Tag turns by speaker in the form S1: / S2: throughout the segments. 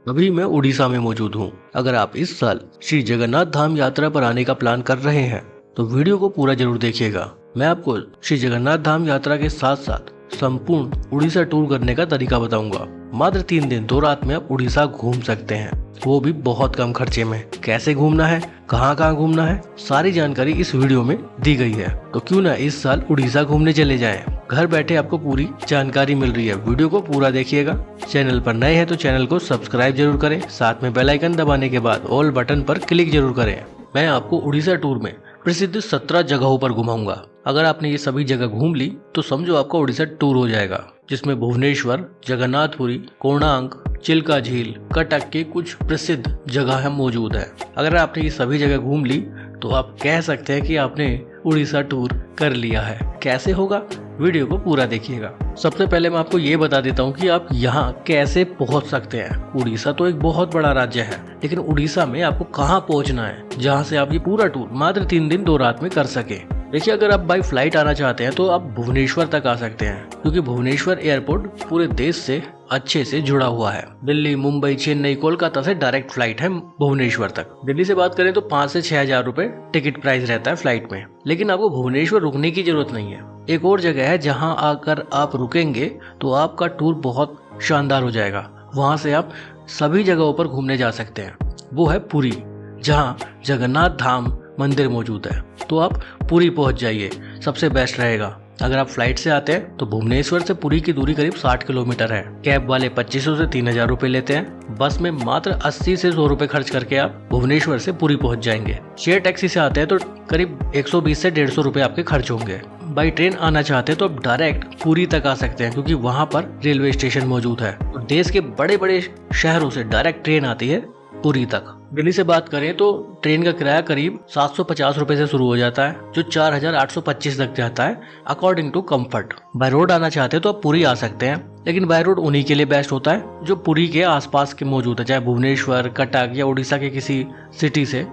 S1: अभी मैं उड़ीसा में मौजूद हूँ। अगर आप इस साल श्री जगन्नाथ धाम यात्रा पर आने का प्लान कर रहे हैं तो वीडियो को पूरा जरूर देखिएगा। मैं आपको श्री जगन्नाथ धाम यात्रा के साथ साथ संपूर्ण उड़ीसा टूर करने का तरीका बताऊंगा। मात्र 3 दिन 2 रात में आप उड़ीसा घूम सकते हैं, वो भी बहुत कम खर्चे में। कैसे घूमना है, कहाँ कहाँ घूमना है, सारी जानकारी इस वीडियो में दी गई है। तो क्यों ना इस साल उड़ीसा घूमने चले जाएं। घर बैठे आपको पूरी जानकारी मिल रही है, वीडियो को पूरा देखिएगा। चैनल पर नए हैं तो चैनल को सब्सक्राइब जरूर करें, साथ में बेल आइकन दबाने के बाद ऑल बटन पर क्लिक जरूर करें। मैं आपको उड़ीसा टूर में प्रसिद्ध 17 जगहों पर घुमाऊंगा। अगर आपने ये सभी जगह घूम ली तो समझो आपका उड़ीसा टूर हो जाएगा, जिसमें भुवनेश्वर, जगन्नाथपुरी, कोणार्क, चिल्का झील, कटक के कुछ प्रसिद्ध जगह मौजूद है। अगर आपने ये सभी जगह घूम ली तो आप कह सकते हैं कि आपने उड़ीसा टूर कर लिया है। कैसे होगा, वीडियो को पूरा देखिएगा। सबसे पहले मैं आपको ये बता देता हूँ कि आप यहाँ कैसे पहुँच सकते हैं। उड़ीसा तो एक बहुत बड़ा राज्य है, लेकिन उड़ीसा में आपको कहाँ पहुँचना है जहाँ से आप ये पूरा टूर मात्र 3 दिन 2 रात में कर सके। देखिए, अगर आप बाई फ्लाइट आना चाहते हैं तो आप भुवनेश्वर तक आ सकते हैं, क्योंकि भुवनेश्वर एयरपोर्ट पूरे देश से अच्छे से जुड़ा हुआ है। दिल्ली, मुंबई, चेन्नई, कोलकाता से डायरेक्ट फ्लाइट है भुवनेश्वर तक। दिल्ली से बात करें तो 5 से 6 हजार रुपए टिकट प्राइस रहता है फ्लाइट में। लेकिन आपको भुवनेश्वर रुकने की जरूरत नहीं है। एक और जगह है जहां आकर आप रुकेंगे तो आपका टूर बहुत शानदार हो जाएगा। वहां से आप सभी जगहों पर घूमने जा सकते हैं। वो है पुरी, जहां जगन्नाथ धाम मंदिर मौजूद है। तो आप पुरी पहुंच जाइए, सबसे बेस्ट रहेगा। अगर आप फ्लाइट से आते हैं तो भुवनेश्वर से पुरी की दूरी करीब 60 किलोमीटर है। कैब वाले 2500 से 3000 रुपए लेते हैं। बस में मात्र 80 से 100 रुपए खर्च करके आप भुवनेश्वर से पुरी पहुंच जाएंगे। शेयर टैक्सी से आते हैं तो करीब 120 से 150 रुपए आपके खर्च होंगे। बाई ट्रेन आना चाहते हैं तो आप डायरेक्ट पुरी तक आ सकते हैं, क्योंकि वहाँ पर रेलवे स्टेशन मौजूद है। देश के बड़े बड़े शहरों से डायरेक्ट ट्रेन आती है पुरी तक। दिल्ली से बात करें तो ट्रेन का किराया करीब 750 रुपए से शुरू हो जाता है, जो 4825 तक जाता है according to comfort. By road आना चाहते हैं तो आप पुरी आ सकते हैं, लेकिन बाय रोड उन्हीं के लिए बेस्ट होता है जो पुरी के आसपास के मौजूद है, चाहे भुवनेश्वर, कटक या उड़ीसा के किसी सिटी से।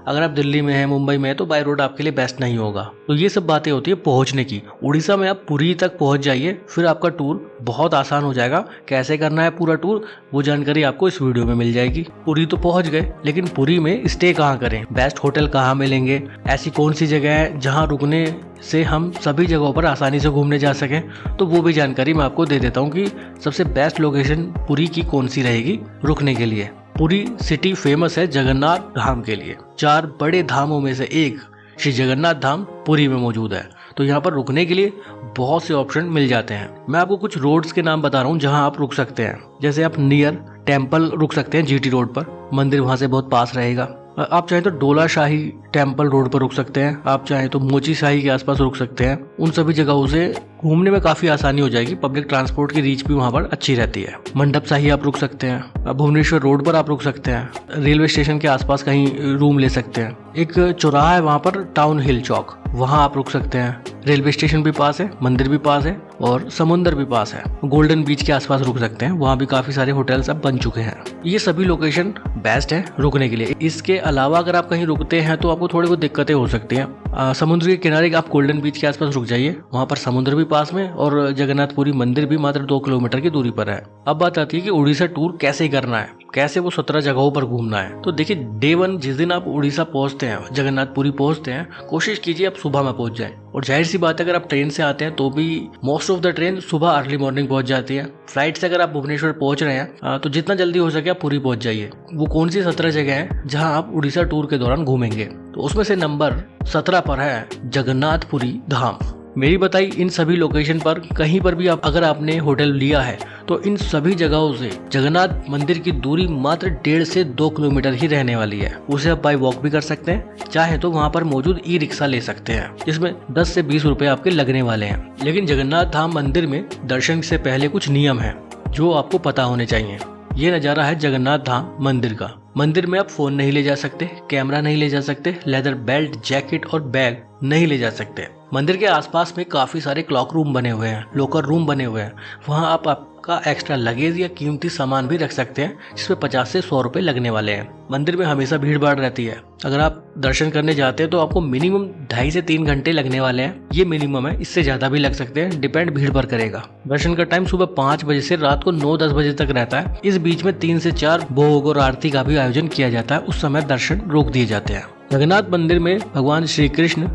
S1: अगर आप दिल्ली में हैं, मुंबई में है तो बाय रोड आपके लिए बेस्ट नहीं होगा। तो ये सब बातें होती है पहुंचने की। उड़ीसा में आप पुरी तक पहुंच जाइए, फिर आपका टूर बहुत आसान हो जाएगा। कैसे करना है पूरा टूर, वो जानकारी आपको इस वीडियो में मिल जाएगी। पुरी तो पहुंच गए, लेकिन पुरी में स्टे कहाँ करें, बेस्ट होटल कहाँ मिलेंगे, ऐसी कौन सी जगह है जहाँ रुकने से हम सभी जगहों पर आसानी से घूमने जा सकें, तो वो भी जानकारी मैं आपको दे देता हूँ कि सबसे बेस्ट लोकेशन पुरी की कौन सी रहेगी रुकने के लिए। पुरी सिटी फेमस है जगन्नाथ धाम के लिए। 4 बड़े धामों में से एक श्री जगन्नाथ धाम पुरी में मौजूद है। तो यहाँ पर रुकने के लिए बहुत से ऑप्शन मिल जाते हैं। मैं आपको कुछ रोड्स के नाम बता रहा हूँ जहाँ आप रुक सकते हैं। जैसे आप नियर टेम्पल रुक सकते हैं, जीटी रोड पर, मंदिर वहाँ से बहुत पास रहेगा। आप चाहें तो डोला शाही टेम्पल रोड पर रुक सकते हैं, आप चाहें तो मोची शाही के आसपास रुक सकते हैं। उन सभी जगहों से घूमने में काफी आसानी हो जाएगी। पब्लिक ट्रांसपोर्ट की रीच भी वहाँ पर अच्छी रहती है। मंडप शाही आप रुक सकते हैं, भुवनेश्वर रोड पर आप रुक सकते हैं, रेलवे स्टेशन के आसपास कहीं रूम ले सकते हैं। एक चौराहा है वहाँ पर, टाउन हिल चौक, वहाँ आप रुक सकते हैं। रेलवे स्टेशन भी पास है, मंदिर भी पास है और समुंदर भी पास है। गोल्डन बीच के आसपास रुक सकते हैं, वहाँ भी काफी सारे होटल्स अब बन चुके हैं। ये सभी लोकेशन बेस्ट है रुकने के लिए। इसके अलावा अगर आप कहीं रुकते हैं तो आपको थोड़ी बहुत दिक्कतें हो सकती हैं। समुद्र के किनारे आप गोल्डन बीच के आसपास रुक जाइए, वहाँ पर समुद्र भी पास में और जगन्नाथपुरी मंदिर भी मात्र 2 किलोमीटर की दूरी पर है। अब बात आती है कि उड़ीसा टूर कैसे करना है, कैसे वो 17 जगहों पर घूमना है। तो देखिए, डे 1 जिस दिन आप उड़ीसा पहुंचते हैं, जगन्नाथपुरी पहुंचते हैं, कोशिश कीजिए आप सुबह में पहुंच जाएं। और जाहिर सी बात है, अगर आप ट्रेन से आते हैं तो भी मोस्ट ऑफ द ट्रेन सुबह अर्ली मॉर्निंग पहुंच जाती है। फ्लाइट से अगर आप भुवनेश्वर पहुंच रहे हैं तो जितना जल्दी हो सके आप पुरी पहुंच जाइए। वो कौन सी 17 जगह है जहां आप उड़ीसा टूर के दौरान घूमेंगे, तो उसमें से नंबर 17 पर है जगन्नाथपुरी धाम। मेरी बताई इन सभी लोकेशन पर कहीं पर भी अगर आपने होटल लिया है तो इन सभी जगहों से जगन्नाथ मंदिर की दूरी मात्र 1.5 से 2 किलोमीटर ही रहने वाली है। उसे आप बाय वॉक भी कर सकते हैं, चाहे तो वहाँ पर मौजूद ई रिक्शा ले सकते हैं, जिसमें 10 से 20 रुपए आपके लगने वाले हैं। लेकिन जगन्नाथ धाम मंदिर में दर्शन से पहले कुछ नियम है जो आपको पता होने चाहिए। ये नज़ारा है जगन्नाथ धाम मंदिर का। मंदिर में आप फोन नहीं ले जा सकते, कैमरा नहीं ले जा सकते, लेदर बेल्ट, जैकेट और बैग नहीं ले जा सकते। मंदिर के आसपास में काफी सारे क्लॉक रूम बने हुए हैं, लॉकर रूम बने हुए हैं। वहाँ आप का एक्स्ट्रा लगेज या कीमती सामान भी रख सकते हैं, जिसमें 50 से 100 रुपए लगने वाले हैं। मंदिर में हमेशा भीड़ भाड़ रहती है। अगर आप दर्शन करने जाते हैं तो आपको मिनिमम 2.5 से 3 घंटे लगने वाले हैं। ये मिनिमम है, इससे ज्यादा भी लग सकते हैं, डिपेंड भीड़ पर करेगा। दर्शन का टाइम सुबह 5 बजे से रात को 9-10 बजे तक रहता है। इस बीच में 3 से 4 भोग और आरती का भी आयोजन किया जाता है। उस समय दर्शन रोक दिए जाते हैं। जगन्नाथ मंदिर में भगवान श्री कृष्ण,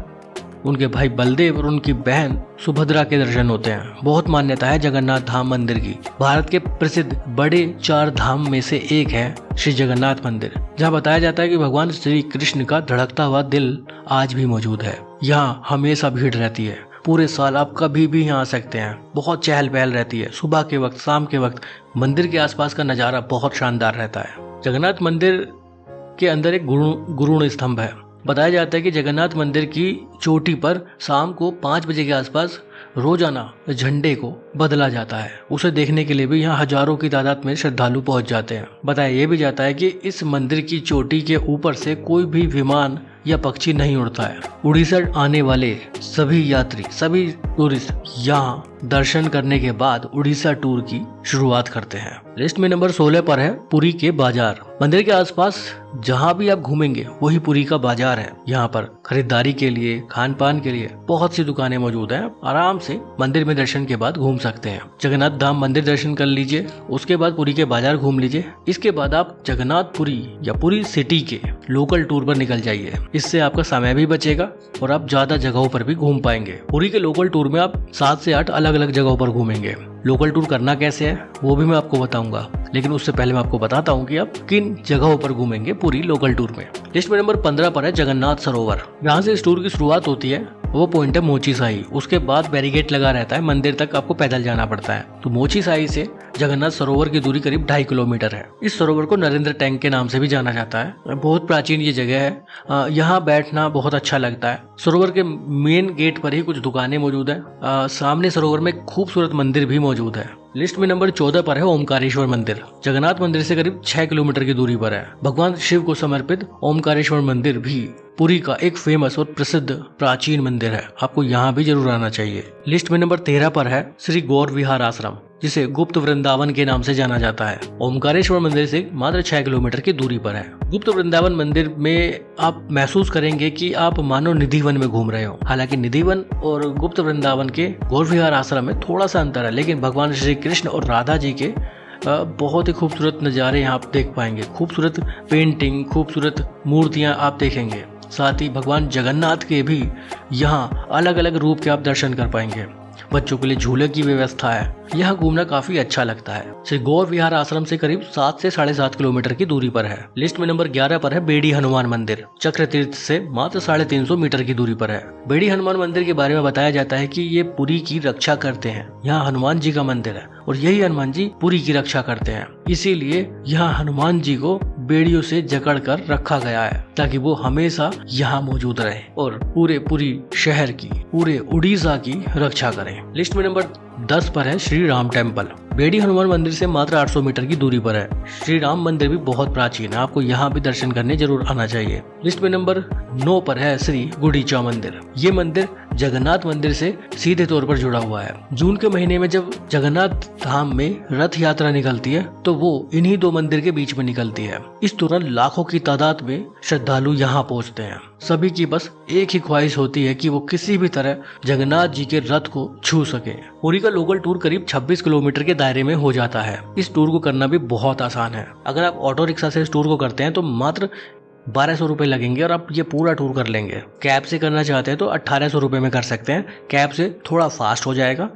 S1: उनके भाई बलदेव और उनकी बहन सुभद्रा के दर्शन होते हैं। बहुत मान्यता है जगन्नाथ धाम मंदिर की। भारत के प्रसिद्ध बड़े 4 धाम में से एक है श्री जगन्नाथ मंदिर, जहाँ बताया जाता है कि भगवान श्री कृष्ण का धड़कता हुआ दिल आज भी मौजूद है। यहाँ हमेशा भीड़ रहती है। पूरे साल आप कभी भी यहाँ आ सकते हैं। बहुत चहल पहल रहती है। सुबह के वक्त, शाम के वक्त मंदिर के आसपास का नज़ारा बहुत शानदार रहता है। जगन्नाथ मंदिर के अंदर एक गुरुण स्तंभ है। बताया जाता है कि जगन्नाथ मंदिर की चोटी पर शाम को 5 बजे के आसपास रोजाना झंडे को बदला जाता है। उसे देखने के लिए भी यहाँ हजारों की तादाद में श्रद्धालु पहुंच जाते हैं। बताया ये भी जाता है कि इस मंदिर की चोटी के ऊपर से कोई भी विमान या पक्षी नहीं उड़ता है। उड़ीसा आने वाले सभी यात्री, सभी टूरिस्ट यहाँ दर्शन करने के बाद उड़ीसा टूर की शुरुआत करते हैं। लिस्ट में नंबर 16 पर है पुरी के बाजार। मंदिर के आसपास जहाँ भी आप घूमेंगे वही पुरी का बाजार है। यहाँ पर खरीदारी के लिए, खान पान के लिए बहुत सी दुकानें मौजूद हैं। आराम से मंदिर में दर्शन के बाद घूम सकते हैं। जगन्नाथ धाम मंदिर दर्शन कर लीजिए, उसके बाद पुरी के बाजार घूम लीजिए। इसके बाद आप जगन्नाथपुरी या पुरी सिटी के लोकल टूर पर निकल जाइए। इससे आपका समय भी बचेगा और आप ज्यादा जगहों पर भी घूम पाएंगे। पुरी के लोकल टूर में आप 7 से 8 अलग अलग जगहों पर घूमेंगे। लोकल टूर करना कैसे है वो भी मैं आपको बताऊंगा, लेकिन उससे पहले मैं आपको बताता हूँ कि आप किन जगहों पर घूमेंगे पूरी लोकल टूर में। लिस्ट में नंबर 15 पर है जगन्नाथ सरोवर। यहाँ से इस टूर की शुरुआत होती है। वो पॉइंट है मोची साई। उसके बाद बैरिकेड लगा रहता है। मंदिर तक आपको पैदल जाना पड़ता है। तो मोची साई से जगन्नाथ सरोवर की दूरी करीब 2.5 किलोमीटर है। इस सरोवर को नरेंद्र टैंक के नाम से भी जाना जाता है। बहुत प्राचीन ये जगह है। यहाँ बैठना बहुत अच्छा लगता है। सरोवर के मेन गेट पर ही कुछ दुकानें मौजूद है। सामने सरोवर में खूबसूरत मंदिर भी मौजूद है। लिस्ट में नंबर 14 पर है ओमकारेश्वर मंदिर। जगन्नाथ मंदिर से करीब 6 किलोमीटर की दूरी पर है। भगवान शिव को समर्पित ओमकारेश्वर मंदिर भी पुरी का एक फेमस और प्रसिद्ध प्राचीन मंदिर है। आपको यहाँ भी जरूर आना चाहिए। लिस्ट में नंबर 13 पर है श्री गौर विहार आश्रम, जिसे गुप्त वृंदावन के नाम से जाना जाता है। ओमकारेश्वर मंदिर से मात्र 6 किलोमीटर की दूरी पर है। गुप्त वृंदावन मंदिर में आप महसूस करेंगे कि आप मानो निधिवन में घूम रहे हो। हालांकि निधिवन और गुप्त वृंदावन के गौर विहार आश्रम में थोड़ा सा अंतर है, लेकिन भगवान श्री कृष्ण और राधा जी के बहुत ही खूबसूरत नज़ारे यहाँ आप देख पाएंगे। खूबसूरत पेंटिंग, खूबसूरत मूर्तियाँ आप देखेंगे। साथ ही भगवान जगन्नाथ के भी यहाँ अलग अलग रूप के आप दर्शन कर पाएंगे। बच्चों के लिए झूले की व्यवस्था है। यहाँ घूमना काफी अच्छा लगता है। श्री गौर विहार आश्रम से करीब 7 से 7.5 किलोमीटर की दूरी पर है। लिस्ट में नंबर 11 पर है बेड़ी हनुमान मंदिर। चक्र तीर्थ से मात्र 350 मीटर की दूरी पर है। बेड़ी हनुमान मंदिर के बारे में बताया जाता है कि ये पुरी की रक्षा करते हैं। यहाँ हनुमान जी का मंदिर है और यही हनुमान जी पुरी की रक्षा करते हैं। इसीलिए यहाँ हनुमान जी को बेड़ियों से जकड़ कर रखा गया है, ताकि वो हमेशा यहाँ मौजूद रहे और पूरे पुरी शहर की, पूरे उड़ीसा की रक्षा करें। लिस्ट में नंबर 10 पर है श्री राम टेम्पल। बेड़ी हनुमान मंदिर से मात्र 800 मीटर की दूरी पर है। श्री राम मंदिर भी बहुत प्राचीन है। आपको यहाँ भी दर्शन करने जरूर आना चाहिए। लिस्ट में नंबर 9 पर है श्री गुंडीचा मंदिर। ये मंदिर जगन्नाथ मंदिर से सीधे तौर पर जुड़ा हुआ है। जून के महीने में जब जगन्नाथ धाम में रथ यात्रा निकलती है तो वो इन्हीं 2 मंदिर के बीच में निकलती है। इस दौरान लाखों की तादाद में श्रद्धालु यहाँ पहुँचते हैं। सभी की बस एक ही ख्वाहिश होती है कि वो किसी भी तरह जगन्नाथ जी के रथ को छू सके। पुरी का लोकल टूर करीब 26 किलोमीटर के दायरे में हो जाता है। इस टूर को करना भी बहुत आसान है। अगर आप ऑटो रिक्शा से इस टूर को करते हैं तो मात्र 1200 रुपए लगेंगे और आप ये पूरा टूर कर लेंगे। कैब से करना चाहते हैं तो 1800 रुपए में कर सकते हैं। कैब से थोड़ा फास्ट हो जाएगा,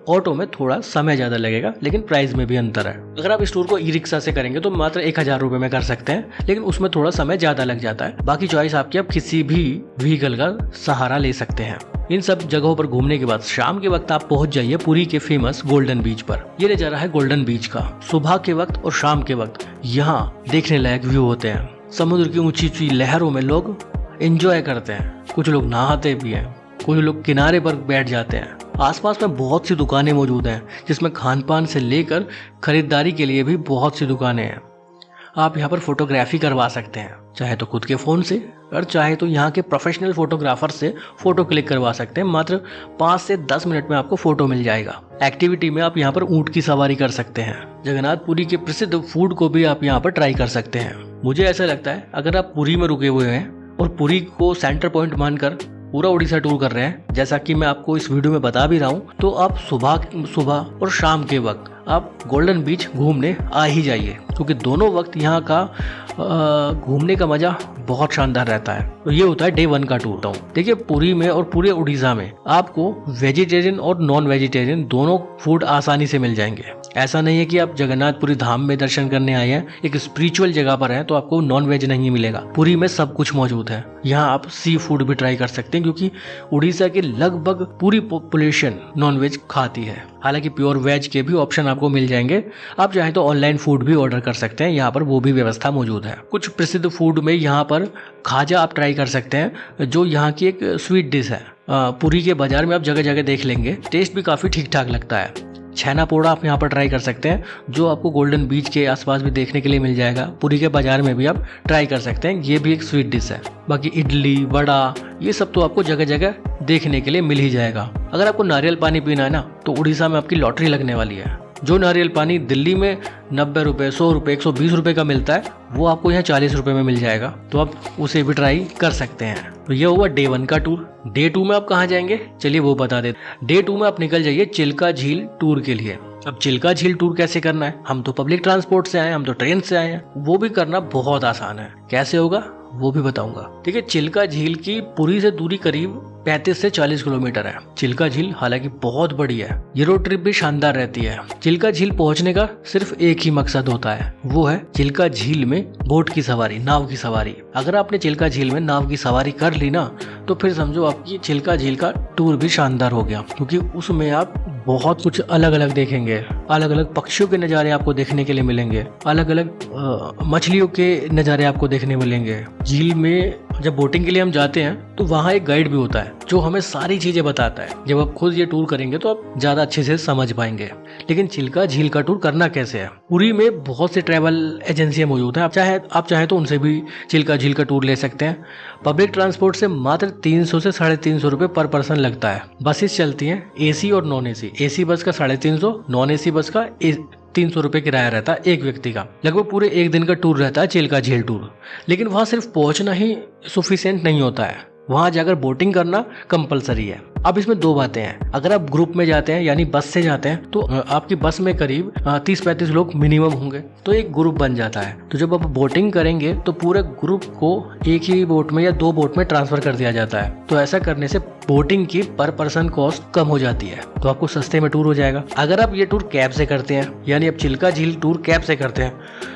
S1: ऑटो में थोड़ा समय ज्यादा लगेगा, लेकिन प्राइस में भी अंतर है। अगर आप इस टूर को ई रिक्शा से करेंगे तो मात्र 1000 रुपए में कर सकते हैं, लेकिन उसमें थोड़ा समय ज्यादा लग जाता है। बाकी चॉइस आपकी, आप किसी भी व्हीकल का सहारा ले सकते हैं। इन सब जगहों पर घूमने के बाद शाम के वक्त आप पहुंच जाइए पुरी के फेमस गोल्डन बीच पर। ये नजारा है गोल्डन बीच का। सुबह के वक्त और शाम के वक्त यहाँ देखने लायक व्यू होते हैं। समुद्र की ऊंची ऊंची लहरों में लोग एंजॉय करते हैं। कुछ लोग नहाते भी हैं, कुछ लोग किनारे पर बैठ जाते हैं। आसपास में बहुत सी दुकानें मौजूद हैं, जिसमें खान पान से लेकर खरीदारी के लिए भी बहुत सी दुकानें हैं। आप यहाँ पर फोटोग्राफी करवा सकते हैं, चाहे तो खुद के फ़ोन से कर चाहे तो यहाँ के प्रोफेशनल फोटोग्राफर से फोटो क्लिक करवा सकते हैं। मात्र 5 से 10 मिनट में आपको फोटो मिल जाएगा। एक्टिविटी में आप यहाँ पर ऊंट की सवारी कर सकते हैं। जगन्नाथपुरी के प्रसिद्ध फूड को भी आप यहाँ पर ट्राई कर सकते हैं। मुझे ऐसा लगता है अगर आप पुरी में रुके हुए हैं और पुरी को सेंटर पॉइंट मानकर पूरा उड़ीसा टूर कर रहे हैं, जैसा कि मैं आपको इस वीडियो में बता भी रहा हूँ, तो आप सुबह और शाम के वक्त आप गोल्डन बीच घूमने आ ही जाइए, क्योंकि दोनों वक्त यहाँ का घूमने का मजा बहुत शानदार रहता है। तो ये होता है डे 1 का टूर। देखिए पुरी में और पूरे उड़ीसा में आपको वेजिटेरियन और नॉन वेजिटेरियन दोनों फूड आसानी से मिल जाएंगे। ऐसा नहीं है कि आप जगन्नाथपुरी धाम में दर्शन करने आए हैं, एक स्पिरिचुअल जगह पर हैं तो आपको नॉन वेज नहीं मिलेगा। पुरी में सब कुछ मौजूद है। यहाँ आप सी फूड भी ट्राई कर सकते हैं, क्योंकि उड़ीसा की लगभग पूरी पॉपुलेशन नॉन वेज खाती है। हालांकि प्योर वेज के भी ऑप्शन आपको मिल जाएंगे। आप चाहें तो ऑनलाइन फूड भी ऑर्डर कर सकते हैं, यहाँ पर वो भी व्यवस्था मौजूद है। कुछ प्रसिद्ध फूड में यहाँ पर खाजा आप ट्राई कर सकते हैं, जो यहाँ की एक स्वीट डिश है। पुरी के बाजार में आप जगह जगह देख लेंगे, टेस्ट भी काफी ठीक ठाक लगता है। छैना पोड़ा आप यहाँ पर ट्राई कर सकते हैं, जो आपको गोल्डन बीच के आसपास भी देखने के लिए मिल जाएगा। पुरी के बाजार में भी आप ट्राई कर सकते हैं, ये भी एक स्वीट डिश है। बाकी इडली, वड़ा, ये सब तो आपको जगह जगह देखने के लिए मिल ही जाएगा। अगर आपको नारियल पानी पीना है ना, तो उड़ीसा में आपकी लॉटरी लगने वाली है। जो नारियल पानी दिल्ली में 90 रुपए, 100 रुपए, 120 रुपए का मिलता है, वो आपको यहाँ 40 रुपए में मिल जाएगा। तो आप उसे भी ट्राई कर सकते हैं। तो ये हुआ डे 1 का टूर। डे 2 में आप कहाँ जाएंगे, चलिए वो बता देते। डे 2 में आप निकल जाइए चिल्का झील टूर के लिए। अब चिल्का झील टूर कैसे करना है, हम तो पब्लिक ट्रांसपोर्ट से आए हैं, हम तो ट्रेन से आए हैं। वो भी करना बहुत आसान है। कैसे होगा वो भी बताऊंगा। ठीक है, चिल्का झील की पुरी से दूरी करीब 35 से 40 किलोमीटर है। चिल्का झील हालांकि बहुत बड़ी है। ये रोड ट्रिप भी शानदार रहती है। चिल्का झील पहुंचने का सिर्फ एक ही मकसद होता है, वो है चिल्का झील में बोट की सवारी, नाव की सवारी। अगर आपने चिल्का झील में नाव की सवारी कर ली ना, तो फिर समझो आपकी चिल्का झील का टूर भी शानदार हो गया, क्योंकि उसमें आप बहुत कुछ अलग अलग देखेंगे। अलग अलग पक्षियों के नज़ारे आपको देखने के लिए मिलेंगे, अलग अलग मछलियों के नज़ारे आपको देखने मिलेंगे। झील में जब बोटिंग के लिए हम जाते हैं तो वहाँ एक गाइड भी होता है, जो हमें सारी चीजें बताता है। जब आप खुद ये टूर करेंगे तो आप ज्यादा अच्छे से समझ पाएंगे। लेकिन चिल्का झील का टूर करना कैसे है? पुरी में बहुत से ट्रैवल एजेंसियां मौजूद हैं। आप चाहे तो उनसे भी चिल्का झील का टूर ले सकते हैं। पब्लिक ट्रांसपोर्ट से मात्र 300 से 350 रुपए पर पर्सन लगता है। बसेस चलती हैं एसी और नॉन एसी। एसी बस का 350, नॉन एसी बस का 300 रुपए किराया रहता है एक व्यक्ति का। लगभग पूरे एक दिन का टूर रहता है चिल्का झील टूर। लेकिन वहां सिर्फ पहुंचना ही सफिशिएंट नहीं होता है, वहां जाकर बोटिंग करना कंपलसरी है। अब इसमें दो बातें हैं। अगर आप ग्रुप में जाते हैं यानी बस से जाते हैं, तो आपकी बस में करीब 30-35 लोग मिनिमम होंगे, तो एक ग्रुप बन जाता है। तो जब आप बोटिंग करेंगे तो पूरे ग्रुप को एक ही बोट में या 2 बोट में ट्रांसफर कर दिया जाता है। तो ऐसा करने से बोटिंग की पर पर्सन कॉस्ट कम हो जाती है, तो आपको सस्ते में टूर हो जाएगा। अगर आप ये टूर कैब से करते हैं, यानी आप चिल्का झील टूर कैब से करते हैं,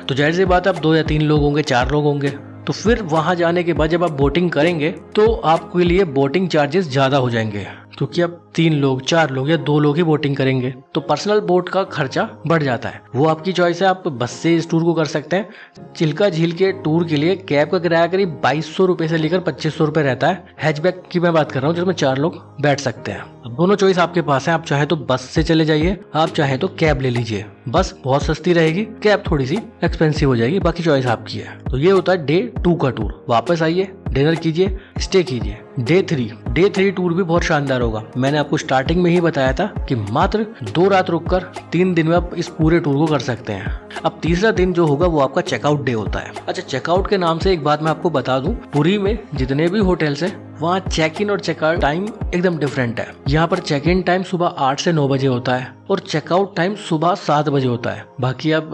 S1: तो जाहिर सी बात आप 2 या 3 लोग होंगे, 4 लोग होंगे। तो फिर वहां जाने के बाद जब आप बोटिंग करेंगे तो आपके लिए बोटिंग चार्जेस ज्यादा हो जाएंगे, क्योंकि आप 3 लोग, 4 लोग या 2 लोग ही बोटिंग करेंगे। तो पर्सनल बोट का खर्चा बढ़ जाता है। वो आपकी चॉइस है, आप बस से इस टूर को कर सकते हैं। चिल्का झील के टूर के लिए कैब का किराया करीब 2200 रुपए से लेकर 2500 रुपए रहता है। हैचबैक की मैं बात कर रहा हूँ, जिसमें 4 लोग बैठ सकते हैं। दोनों चॉइस आपके पास है। आप चाहे तो बस से चले जाइए, आप चाहे तो कैब ले लीजिए। बस बहुत सस्ती रहेगी, कैब थोड़ी सी एक्सपेंसिव हो जाएगी, बाकी चॉइस आपकी है। तो ये होता है डे 2 का टूर। वापस आइए, डिनर कीजिए, स्टे कीजिए। डे 3 टूर भी बहुत शानदार होगा। मैंने आपको स्टार्टिंग में ही बताया था कि मात्र 2 रात रुककर 3 दिन में आप इस पूरे टूर को कर सकते हैं। अब तीसरा दिन जो होगा वो आपका चेकआउट डे होता है। अच्छा, चेकआउट के नाम से एक बात मैं आपको बता दूं, पुरी में जितने भी होटल्स हैं वहाँ चेक इन और चेकआउट टाइम एकदम डिफरेंट है। यहाँ पर चेक इन टाइम सुबह 8 से 9 बजे होता है और चेकआउट टाइम सुबह 7 बजे होता है। बाकी आप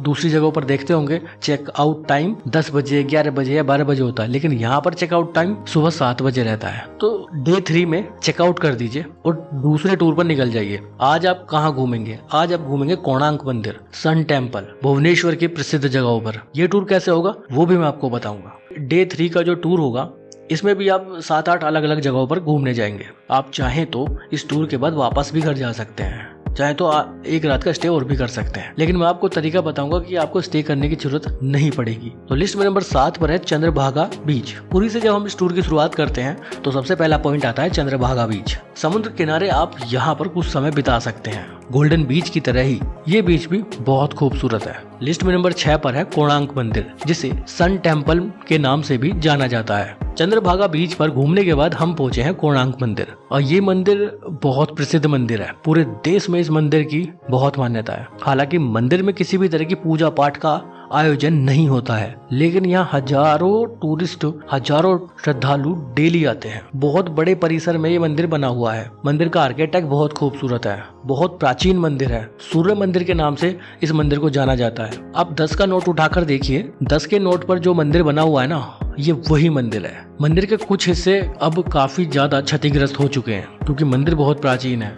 S1: दूसरी जगहों पर देखते होंगे चेकआउट टाइम 10 बजे, 11 बजे या 12 बजे होता है, लेकिन यहाँ पर चेकआउट टाइम सुबह 7 बजे रहता है। तो डे 3 में चेकआउट कर दीजिए और दूसरे टूर पर निकल जाइए। आज आप कहाँ घूमेंगे? आज आप घूमेंगे कोणार्क मंदिर, सन टेम्पल, भुवनेश्वर की प्रसिद्ध जगहों पर। ये टूर कैसे होगा वो भी मैं आपको बताऊंगा। डे 3 का जो टूर होगा इसमें भी आप 7-8 अलग अलग जगहों पर घूमने जाएंगे। आप चाहें तो इस टूर के बाद वापस भी घर जा सकते हैं। चाहे तो एक रात का स्टे और भी कर सकते हैं, लेकिन मैं आपको तरीका बताऊंगा कि आपको स्टे करने की जरूरत नहीं पड़ेगी। तो लिस्ट में नंबर 7 पर है चंद्रभागा बीच। पुरी से जब हम इस टूर की शुरुआत करते हैं तो सबसे पहला पॉइंट आता है चंद्रभागा बीच। समुद्र किनारे आप यहाँ पर कुछ समय बिता सकते हैं। गोल्डन बीच की तरह ही ये बीच भी बहुत खूबसूरत है। लिस्ट में नंबर 6 पर है कोणार्क मंदिर, जिसे सन टेम्पल के नाम से भी जाना जाता है। चंद्रभागा बीच पर घूमने के बाद हम पहुंचे हैं कोणार्क मंदिर, और ये मंदिर बहुत प्रसिद्ध मंदिर है। पूरे देश में इस मंदिर की बहुत मान्यता है। हालांकि मंदिर में किसी भी तरह की पूजा पाठ का आयोजन नहीं होता है, लेकिन यहाँ हजारों टूरिस्ट, हजारों श्रद्धालु डेली आते हैं। बहुत बड़े परिसर में ये मंदिर बना हुआ है। मंदिर का आर्किटेक्ट बहुत खूबसूरत है, बहुत प्राचीन मंदिर है। सूर्य मंदिर के नाम से इस मंदिर को जाना जाता है। आप 10 का नोट उठाकर देखिए, 10 के नोट पर जो मंदिर बना हुआ है ना, ये वही मंदिर है। मंदिर के कुछ हिस्से अब काफी ज्यादा क्षतिग्रस्त हो चुके हैं, क्योंकि मंदिर बहुत प्राचीन है।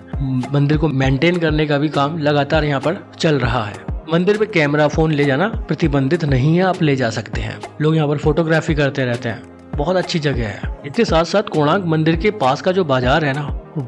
S1: मंदिर को मेंटेन करने का भी काम लगातार यहाँ पर चल रहा है। मंदिर में कैमरा, फोन ले जाना प्रतिबंधित नहीं है, आप ले जा सकते हैं। लोग यहाँ पर फोटोग्राफी करते रहते हैं। बहुत अच्छी जगह है। इसके साथ साथ कोणार्क मंदिर के पास का जो बाजार है ना,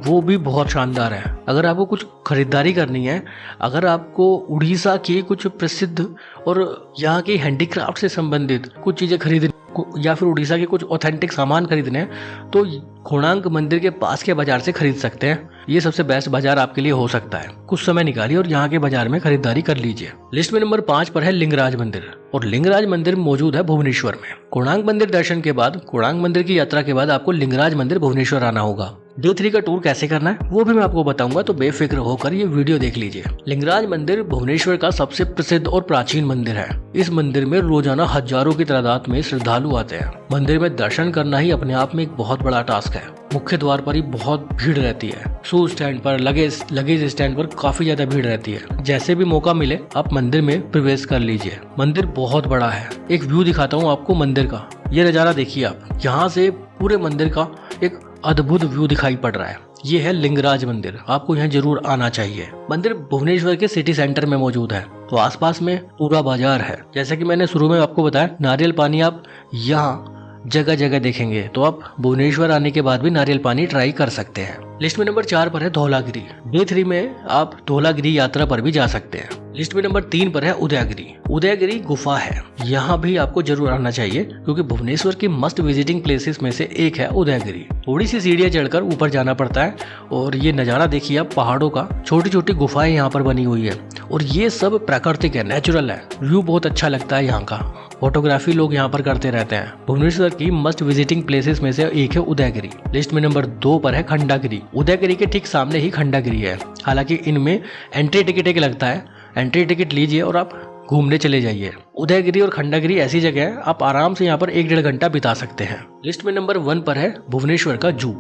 S1: वो भी बहुत शानदार है। अगर आपको कुछ खरीदारी करनी है, अगर आपको उड़ीसा की कुछ प्रसिद्ध और यहाँ की हैंडीक्राफ्ट से संबंधित कुछ चीजें खरीदनी या फिर उड़ीसा के कुछ ऑथेंटिक सामान खरीदने हैं, तो कोणार्क मंदिर के पास के बाजार से खरीद सकते हैं। ये सबसे बेस्ट बाजार आपके लिए हो सकता है। कुछ समय निकालिए और यहाँ के बाजार में खरीदारी कर लीजिए। लिस्ट में नंबर 5 पर है लिंगराज मंदिर, और लिंगराज मंदिर मौजूद है भुवनेश्वर में। कोणार्क मंदिर दर्शन के बाद, कोणार्क मंदिर की यात्रा के बाद आपको लिंगराज मंदिर भुवनेश्वर आना होगा। डे 3 का टूर कैसे करना है वो भी मैं आपको बताऊंगा, तो बेफिक्र होकर ये वीडियो देख लीजिए। लिंगराज मंदिर भुवनेश्वर का सबसे प्रसिद्ध और प्राचीन मंदिर है। इस मंदिर में रोजाना हजारों की तादाद में श्रद्धालु आते हैं। मंदिर में दर्शन करना ही अपने आप में एक बहुत बड़ा टास्क है। मुख्य द्वार पर ही बहुत भीड़ रहती है। शूज स्टैंड पर, लगेज स्टैंड पर काफी ज्यादा भीड़ रहती है। जैसे भी मौका मिले आप मंदिर में प्रवेश कर लीजिए। मंदिर बहुत बड़ा है। एक व्यू दिखाता हूँ आपको मंदिर का। ये नजारा देखिए आप, यहाँ से पूरे मंदिर का एक अद्भुत व्यू दिखाई पड़ रहा है। ये है लिंगराज मंदिर, आपको यहाँ जरूर आना चाहिए। मंदिर भुवनेश्वर के सिटी सेंटर में मौजूद है, तो आसपास में पूरा बाजार है। जैसे कि मैंने शुरू में आपको बताया, नारियल पानी आप यहाँ जगह जगह देखेंगे, तो आप भुवनेश्वर आने के बाद भी नारियल पानी ट्राई कर सकते हैं। लिस्ट में नंबर 4 पर है धौलागिरी। डे 3 में आप धौलागिरी यात्रा पर भी जा सकते हैं। लिस्ट में नंबर 3 पर है उदयगिरी। उदयगिरी गुफा है, यहाँ भी आपको जरूर आना चाहिए, क्योंकि भुवनेश्वर की मस्ट विजिटिंग प्लेसेस में से एक है उदयगिरी। थोड़ी सी सीढ़ियाँ चढ़कर ऊपर जाना पड़ता है, और ये नज़ारा देखिए आप पहाड़ों का। छोटी छोटी गुफाएं यहाँ पर बनी हुई है, और ये सब प्राकृतिक है, नेचुरल है। व्यू बहुत अच्छा लगता है यहाँ का। फोटोग्राफी लोग यहाँ पर करते रहते हैं। भुवनेश्वर की मस्ट विजिटिंग प्लेसेस में से एक है उदयगिरी। लिस्ट में नंबर 2 पर है खंडागिरी। उदयगिरी के ठीक सामने ही खंडागिरी है। हालांकि इनमें एंट्री टिकट एक लगता है। एंट्री टिकट लीजिए और आप घूमने चले जाइए। उदयगिरी और खंडागिरी ऐसी जगह है, आप आराम से यहाँ पर 1-1.5 घंटा बिता सकते हैं। लिस्ट में नंबर 1 पर है भुवनेश्वर का जू,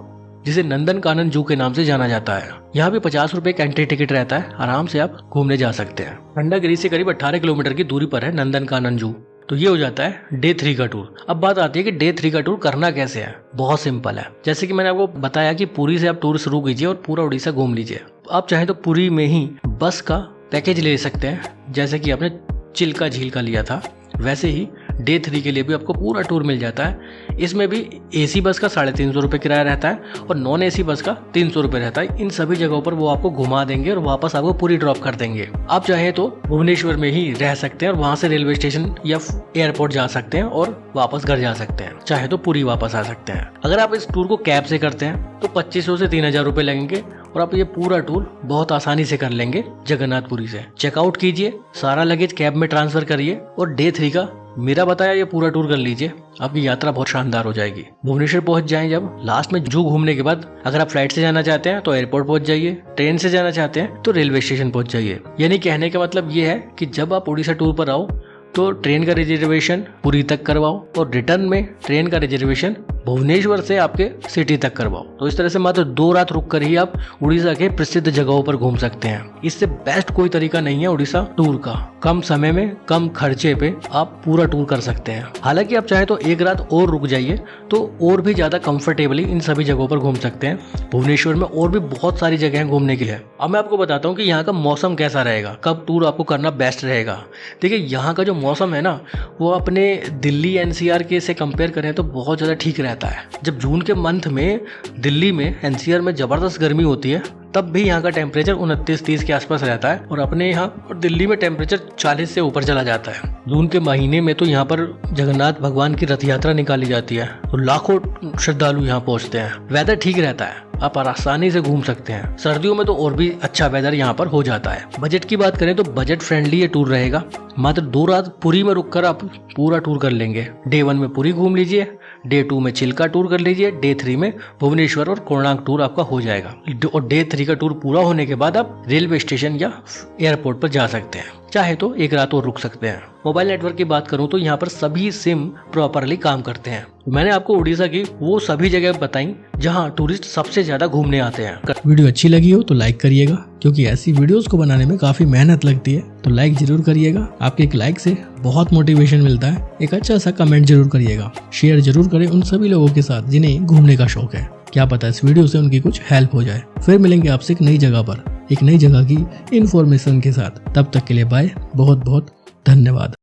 S1: जिसे नंदन कानन जू के नाम से जाना जाता है। यहाँ भी 50 रुपए का एंट्री टिकट रहता है। आराम से आप घूमने जा सकते हैं। खंडागिरी से करीब 18 किलोमीटर की दूरी पर है नंदन कानन जू। तो ये हो जाता है डे 3 का टूर। अब बात आती है कि डे 3 का टूर करना कैसे है। बहुत सिंपल है। जैसे कि मैंने आपको बताया कि पुरी से आप टूर शुरू कीजिए और पूरा उड़ीसा घूम लीजिए। आप चाहे तो पुरी में ही बस का पैकेज ले सकते हैं, जैसे कि आपने चिल्का झील का लिया था, वैसे ही डे 3 के लिए भी आपको पूरा टूर मिल जाता है। इसमें भी एसी बस का 350 रुपये किराया रहता है और नॉन एसी बस का 300 रुपये रहता है। इन सभी जगहों पर वो आपको घुमा देंगे और वापस आपको पूरी ड्रॉप कर देंगे। आप चाहें तो भुवनेश्वर में ही रह सकते हैं और वहां से रेलवे स्टेशन या एयरपोर्ट जा सकते हैं और वापस घर जा सकते हैं। चाहे तो पूरी वापस आ सकते हैं। अगर आप इस टूर को कैब से करते हैं तो 2500 से 3000 रुपये लगेंगे और आप ये पूरा टूर बहुत आसानी से कर लेंगे जगन्नाथपुरी से। चेकआउट कीजिए, सारा लगेज कैब में ट्रांसफर करिए और डे 3 का मेरा बताया ये पूरा टूर कर लीजिए। आपकी यात्रा बहुत शानदार हो जाएगी। भुवनेश्वर पहुंच जाएं जब लास्ट में जू घूमने के बाद, अगर आप फ्लाइट से जाना चाहते हैं तो एयरपोर्ट पहुंच जाइए, ट्रेन से जाना चाहते हैं तो रेलवे स्टेशन पहुंच जाइए। यानी कहने का मतलब ये है कि जब आप उड़ीसा टूर पर आओ तो ट्रेन का रिजर्वेशन पुरी तक करवाओ और रिटर्न में ट्रेन का रिजर्वेशन भुवनेश्वर से आपके सिटी तक करवाओ। तो इस तरह से मात्र 2 रात रुक कर ही आप उड़ीसा के प्रसिद्ध जगहों पर घूम सकते हैं। इससे बेस्ट कोई तरीका नहीं है उड़ीसा टूर का। कम समय में कम खर्चे पे आप पूरा टूर कर सकते हैं। हालांकि आप चाहे तो 1 रात और रुक जाइए तो और भी ज्यादा कंफर्टेबली इन सभी जगहों पर घूम सकते हैं। भुवनेश्वर में और भी बहुत सारी जगह घूमने की है। अब मैं आपको बताता हूँ कि यहाँ का मौसम कैसा रहेगा, कब टूर आपको करना बेस्ट रहेगा। देखिए यहाँ का जो मौसम है ना, वो अपने दिल्ली एनसीआर के से कंपेयर करें तो बहुत ज़्यादा ठीक रहता है। जब जून के मंथ में दिल्ली में एनसीआर में ज़बरदस्त गर्मी होती है, तब भी यहाँ का टेम्परेचर 29-30 के आसपास रहता है और अपने यहाँ और दिल्ली में टेम्परेचर 40 से ऊपर चला जाता है। जून के महीने में तो यहाँ पर जगन्नाथ भगवान की रथ यात्रा निकाली जाती है तो लाखों श्रद्धालु यहाँ पहुँचते हैं। वेदर ठीक रहता है, आप आसानी से घूम सकते हैं। सर्दियों में तो और भी अच्छा वेदर यहाँ पर हो जाता है। बजट की बात करें तो बजट फ्रेंडली ये टूर रहेगा। मात्र 2 रात पुरी में रुककर आप पूरा टूर कर लेंगे। डे 1 में पुरी घूम लीजिए, डे 2 में चिल्का टूर कर लीजिए, डे 3 में भुवनेश्वर और कोणार्क टूर आपका हो जाएगा और डे 3 का टूर पूरा होने के बाद आप रेलवे स्टेशन या एयरपोर्ट पर जा सकते हैं। चाहे तो 1 रात और रुक सकते हैं। मोबाइल नेटवर्क की बात करूं तो यहाँ पर सभी सिम प्रॉपरली काम करते हैं। मैंने आपको उड़ीसा की वो सभी जगह बताई जहाँ टूरिस्ट सबसे ज्यादा घूमने आते हैं। वीडियो अच्छी लगी हो तो लाइक करिएगा, क्योंकि ऐसी वीडियोस को बनाने में काफी मेहनत लगती है, तो लाइक जरूर करिएगा। आपके एक लाइक से बहुत मोटिवेशन मिलता है। एक अच्छा सा कमेंट जरूर करिएगा। शेयर जरूर करें उन सभी लोगों के साथ जिन्हें घूमने का शौक है। क्या पता इस वीडियो से उनकी कुछ हेल्प हो जाए। फिर मिलेंगे आपसे एक नई जगह पर, एक नई जगह की इन्फॉर्मेशन के साथ। तब तक के लिए बाय, बहुत बहुत धन्यवाद।